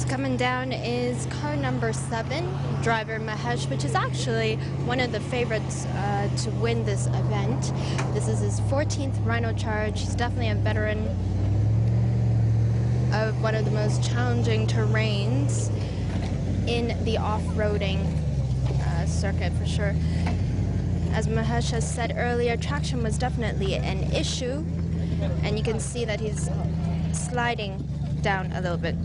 Coming down is car number 7, driver Mahesh, which is actually one of the favorites to win this event. This is his 14th Rhino Charge. He's definitely a veteran of one of the most challenging terrains in the off-roading circuit for sure. As Mahesh has said earlier, traction was definitely an issue, and you can see that he's sliding down a little bit.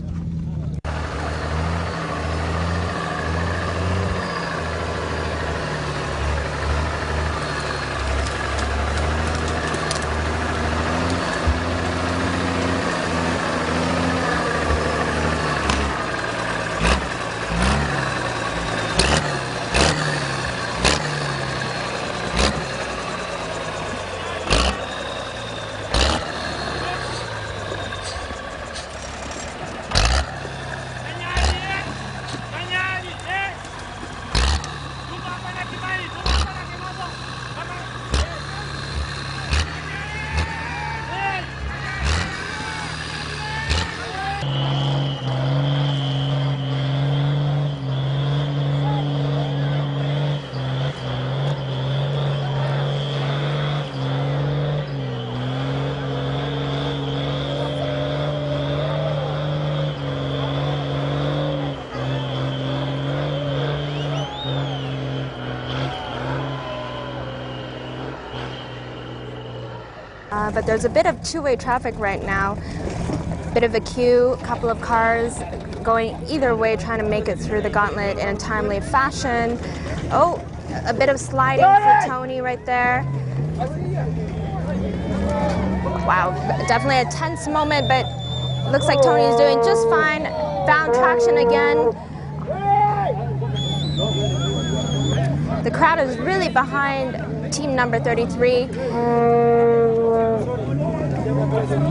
But there's a bit of two-way traffic right now. Bit of a queue, a couple of cars going either way trying to make it through the gauntlet in a timely fashion. Oh, a bit of sliding for Tony right there. Wow, definitely a tense moment, but looks like Tony is doing just fine. Found traction again. The crowd is really behind team number 33.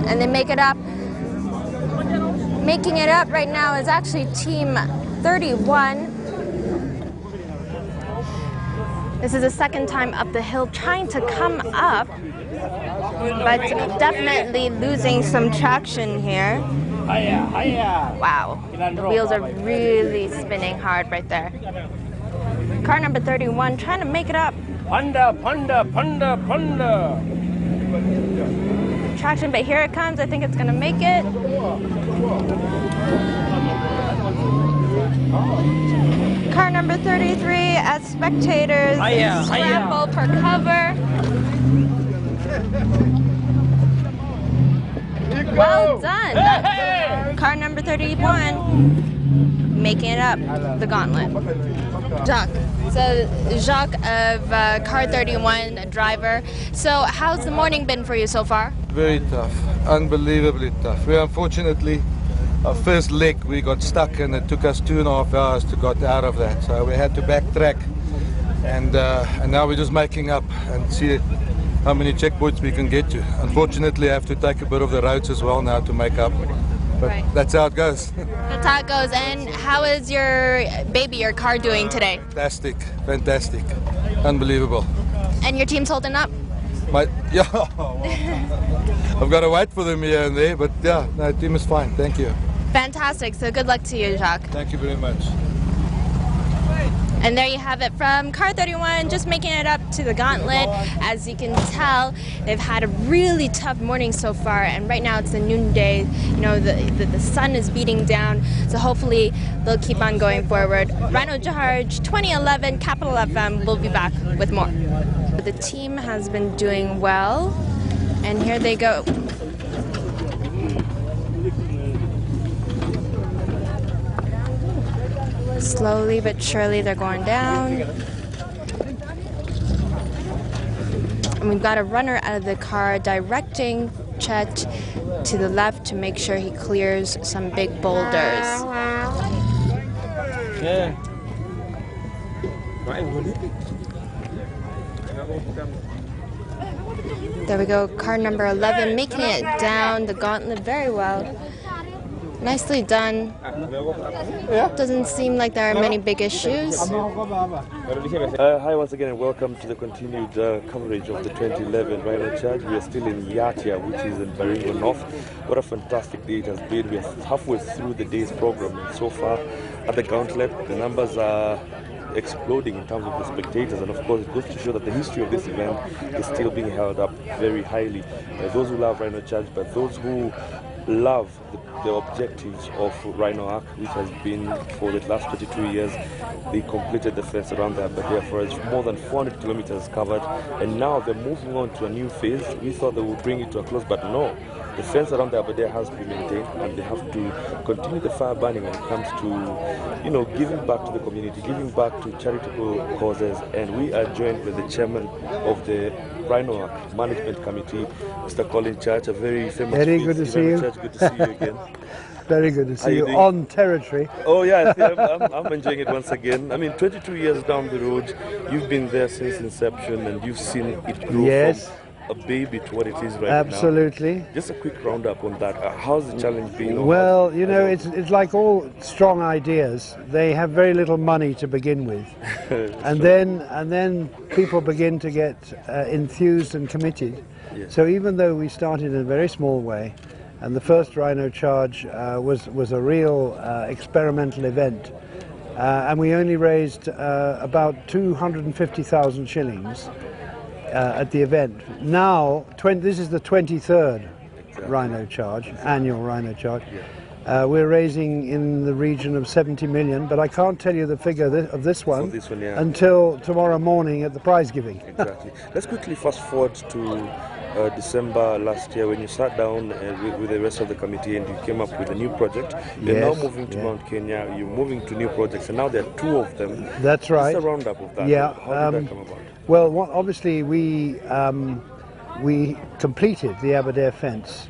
And they make it up. Making it up right now is actually team 31. This is the second time up the hill trying to come up, but definitely losing some traction here. Wow, the wheels are really spinning hard right there. Car number 31 trying to make it up. Panda. Traction, but here it comes. I think it's going to make it. Car number 33 as spectators scramble for cover. Well done. Car number 31 making it up the gauntlet. Jacques. So Jacques of car 31, a driver. So how's the morning been for you so far? Very tough, unbelievably tough. We unfortunately, our first leg, we got stuck and it took us 2.5 hours to get out of that. So we had to backtrack and now we're just making up and see how many checkpoints we can get to. Unfortunately, I have to take a bit of the roads as well now to make up. But that's how it goes. That's how it goes. And how is your baby, your car, doing today? Fantastic, fantastic, unbelievable. And your team's holding up? Yeah, I've got to wait for them here and there, but yeah, no, the team is fine. Thank you. Fantastic. So good luck to you, Jacques. Thank you very much. And there you have it from car 31, just making it up to the gauntlet. As you can tell, they've had a really tough morning so far, and right now it's the noonday. You know, the sun is beating down, so hopefully they'll keep on going forward. Rhino Charge 2011, Capital FM. We'll be back with more. The team has been doing well, and here they go. Slowly but surely they're going down. And we've got a runner out of the car directing Chet to the left to make sure he clears some big boulders. Yeah. There we go, car number 11 making it down the gauntlet very well. Nicely done. Doesn't seem like there are many big issues. Hi once again and welcome to the continued coverage of the 2011 Rhino Charge. We are still in Yatia, which is in Baringo North. What a fantastic day it has been. We are halfway through the day's program, and so far at the gauntlet the numbers are exploding in terms of the spectators, and of course it goes to show that the history of this event is still being held up very highly by those who love Rhino Charge, but those who love the objectives of Rhino Arc, which has been for the last 22 years. They completed the fence around the Aberdare Forest, more than 400 kilometers covered, and now they're moving on to a new phase. We thought they would bring it to a close, but no. The fence around the Aberdare has to be maintained, and they have to continue the fire burning when it comes to, you know, giving back to the community, giving back to charitable causes. And we are joined with the chairman of the Rhino Management Committee, Mr. Colin Church, a very famous Very good to see you. Church, good to see you again. Very good to see you doing? on territory. Oh yeah, I'm enjoying it once again. I mean, 22 years down the road, you've been there since inception, and you've seen it grow Yes. from a baby to what it is right Absolutely. now. Just a quick roundup on that. How's the challenge been? Well, you know, it's like all strong ideas. They have very little money to begin with, and then people begin to get enthused and committed. Yes. So even though we started in a very small way, and the first Rhino Charge was a real experimental event, and we only raised about 250,000 shillings. At the event. Now, this is the 23rd Rhino Charge, annual Rhino Charge. Yeah. We're raising in the region of 70 million, but I can't tell you the figure of this one, yeah, until tomorrow morning at the prize giving. Exactly. Let's quickly fast forward to December last year when you sat down with the rest of the committee and you came up with a new project. You're now moving to Mount Kenya, you're moving to new projects, and now there are two of them. That's right. Just a roundup of that. Yeah. How did that come about? Well, obviously we completed the Aberdare fence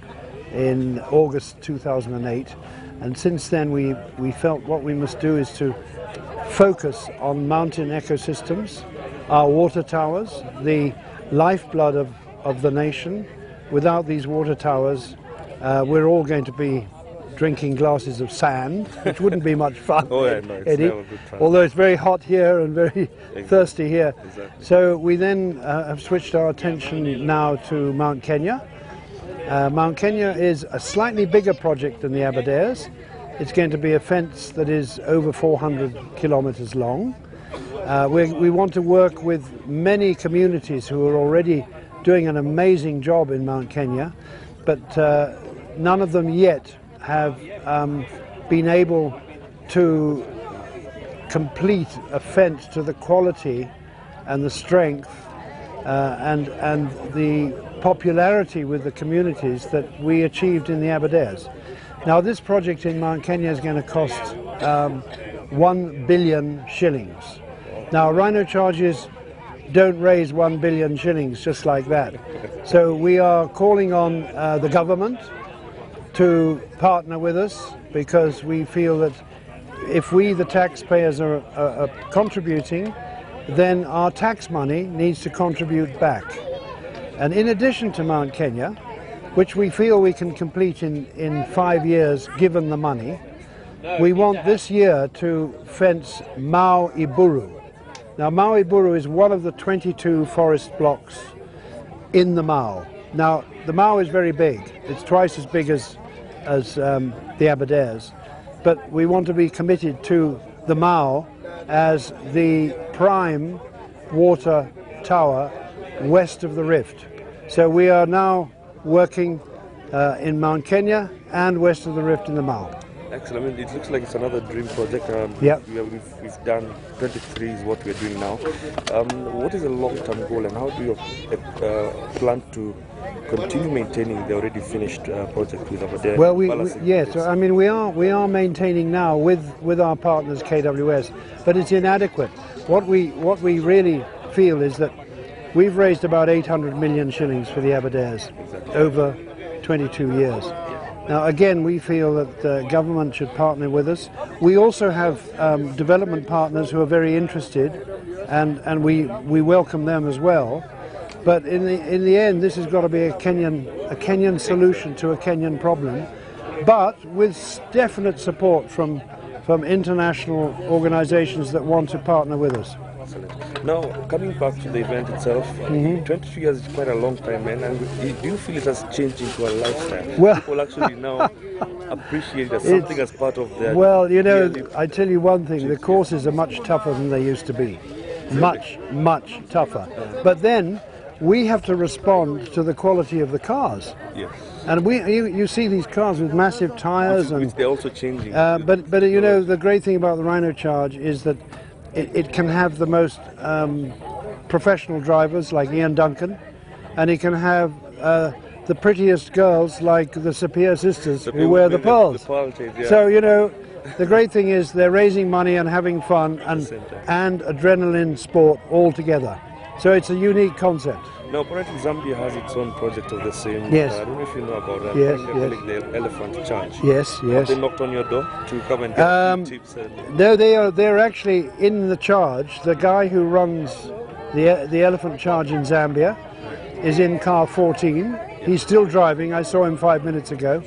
in August 2008, and since then we felt what we must do is to focus on mountain ecosystems, our water towers, the lifeblood of the nation. Without these water towers, we're all going to be drinking glasses of sand, which wouldn't be much fun. Oh yeah, no, it's Eddie. never good fun. Although it's very hot here and very thirsty here. Exactly. So we then have switched our attention now to Mount Kenya. Mount Kenya is a slightly bigger project than the Aberdares. It's going to be a fence that is over 400 kilometers long. We want to work with many communities who are already doing an amazing job in Mount Kenya, but none of them yet have been able to complete a fence to the quality and the strength and the popularity with the communities that we achieved in the Aberdares. Now this project in Mount Kenya is going to cost 1 billion shillings. Now Rhino Charges don't raise 1 billion shillings just like that. So we are calling on the government to partner with us, because we feel that if we, the taxpayers, are contributing, then our tax money needs to contribute back. And in addition to Mount Kenya, which we feel we can complete in 5 years given the money, we want this year to fence Mau Iburu. Now Mau Iburu is one of the 22 forest blocks in the Mau. Now the Mau is very big, it's twice as big as the Aberdares, but we want to be committed to the Mau as the prime water tower west of the rift. So we are now working in Mount Kenya and west of the rift in the Mau. Excellent. I mean, it looks like it's another dream project. We've done 23 is what we're doing now. What is a long-term goal, and how do you plan to continue maintaining the already finished project with Aberdare? Well, I mean, we are maintaining now with our partners KWS, but it's inadequate. What we really feel is that we've raised about 800 million shillings for the Aberdares over 22 years. Now, again, we feel that the government should partner with us. We also have development partners who are very interested, and we welcome them as well. But in the end, this has got to be a Kenyan solution to a Kenyan problem. but with definite support from international organizations that want to partner with us. Excellent. Now, coming back to the event itself, 22 years is quite a long time, man. And do you feel it has changed into a lifestyle? Well, people actually now appreciate it as something as part of their. Well, you know, yearly- I tell you one thing: the courses are much tougher than they used to be. Much tougher. But then we have to respond to the quality of the cars. Yes. And you see these cars with massive tires, Which they're also changing. but you know, the great thing about the Rhino Charge is that it can have the most professional drivers like Ian Duncan, and it can have the prettiest girls like the Sapir sisters who wear the pearls. The pearl shades, yeah. So you know, the great thing is they're raising money and having fun and adrenaline sport all together. So it's a unique concept. Now, apparently Zambia has its own project of the same. Yes. I don't know if you know about that. Yes, They're calling the Elephant Charge. Yes, Have yes. they knocked on your door to come and get a few tips? No, they're actually in the charge. The guy who runs the Elephant Charge in Zambia is in car 14. He's still driving. I saw him 5 minutes ago.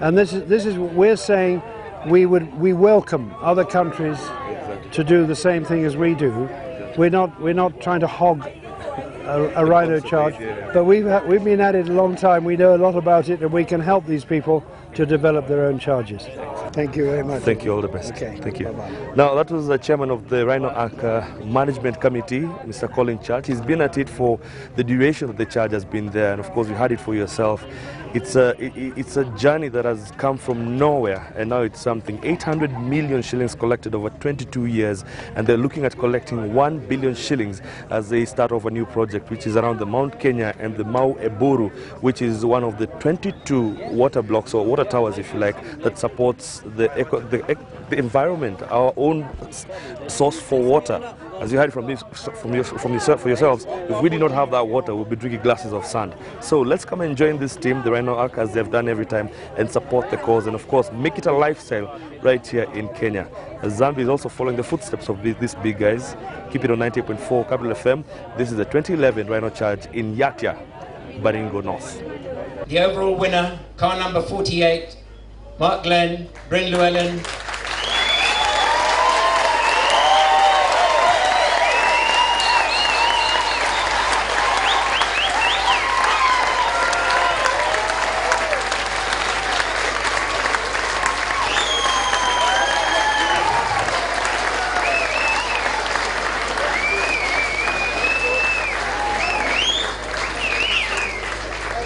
And this is what we're saying. We welcome other countries to do the same thing as we do. We're not trying to hog a Rhino Charge, but we've been at it a long time. We know a lot about it, and we can help these people to develop their own charges. Thank you very much. Thank you, all the best. Okay, Thank you. bye-bye. Now, that was the chairman of the Rhino Arc Management Committee, Mr. Colin Charge. He's been at it for the duration that the charge has been there, and of course, you had it for yourself. It's a journey that has come from nowhere, and now it's something. 800 million shillings collected over 22 years, and they're looking at collecting 1 billion shillings as they start off a new project, which is around the Mount Kenya and the Mau Eburu, which is one of the 22 water blocks or water towers, if you like, that supports the environment, our own source for water. As you heard from yourselves, if we did not have that water, we'd be drinking glasses of sand. So let's come and join this team, the Rhino Arc, as they've done every time, and support the cause, and of course, make it a lifestyle right here in Kenya. As Zambia is also following the footsteps of these big guys. Keep it on 90.4 Capital FM. This is the 2011 Rhino Charge in Yatia, Baringo North. The overall winner, car number 48, Mark Glenn, Bryn Llewellyn.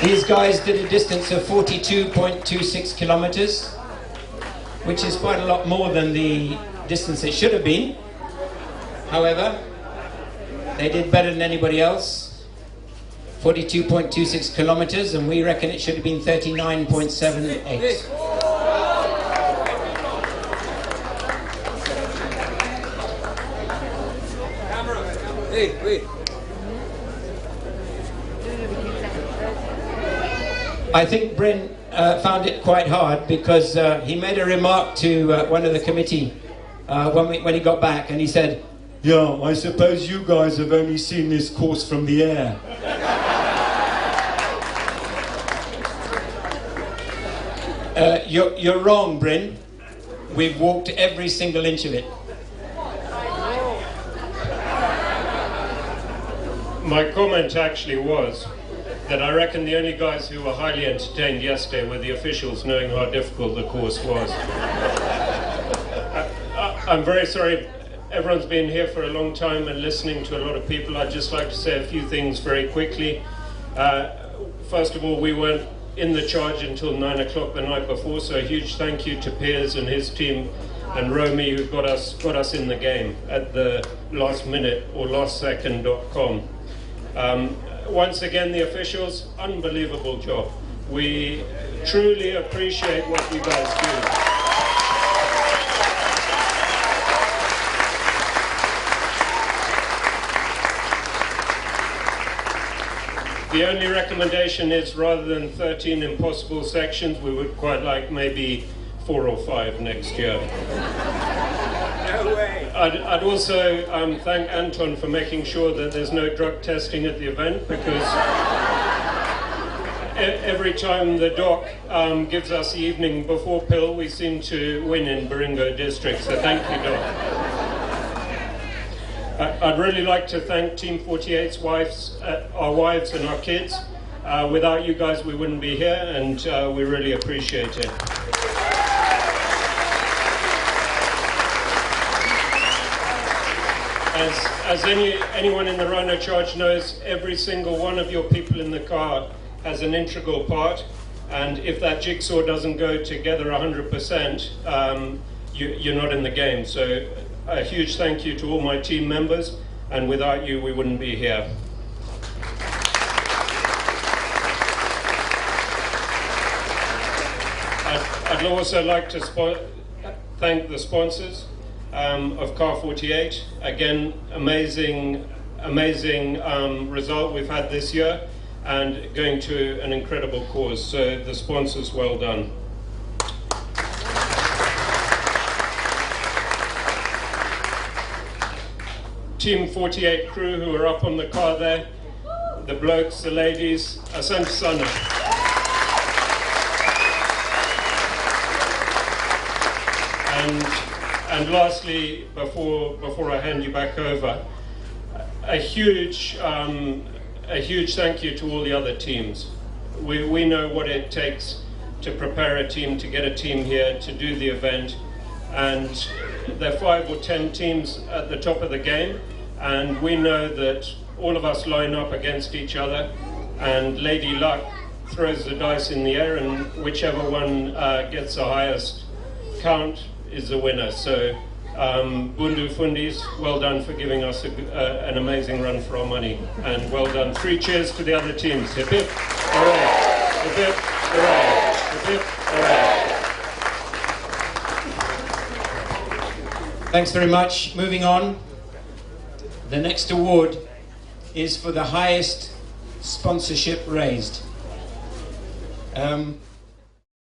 These guys did a distance of 42.26 kilometers, which is quite a lot more than the distance it should have been. However, they did better than anybody else. 42.26 kilometers, and we reckon it should have been 39.78. Hey, wait. I think Bryn found it quite hard because he made a remark to one of the committee when he got back, and he said, "Yeah, I suppose you guys have only seen this course from the air." You're wrong, Bryn. We've walked every single inch of it. My comment actually was that I reckon the only guys who were highly entertained yesterday were the officials, knowing how difficult the course was. I'm very sorry, everyone's been here for a long time and listening to a lot of people. I'd just like to say a few things very quickly. First of all, we weren't in the charge until 9 o'clock the night before, so a huge thank you to Piers and his team and Romy, who got us in the game at the last minute or lastsecond.com. Once again, the officials, unbelievable job. We truly appreciate what you guys do. The only recommendation is, rather than 13 impossible sections, we would quite like maybe 4 or 5 next year. No way. I'd also thank Anton for making sure that there's no drug testing at the event, because Every time the doc gives us the evening before pill, we seem to win in Baringo district, so thank you, Doc. I'd really like to thank Team 48's wives, our wives and our kids. Without you guys, we wouldn't be here, and we really appreciate it. As anyone in the Rhino Charge knows, every single one of your people in the car has an integral part, and if that jigsaw doesn't go together 100%, you're not in the game. So a huge thank you to all my team members, and without you, we wouldn't be here. I'd also like to thank the sponsors of Car 48. Again, amazing result we've had this year, and going to an incredible cause. So the sponsors, well done. Team 48 crew who are up on the car there, the blokes, the ladies, asante sana. And lastly, before I hand you back over, a huge thank you to all the other teams. We know what it takes to prepare a team, to get a team here, to do the event, and there are 5 or 10 teams at the top of the game, and we know that all of us line up against each other, and Lady Luck throws the dice in the air, and whichever one gets the highest count is the winner. So Bundu Fundis, well done for giving us an amazing run for our money, and well done. 3 cheers to the other teams. Hip hip, hooray! Hip hip, hooray! Hip hip, hooray! Thanks very much. Moving on, the next award is for the highest sponsorship raised.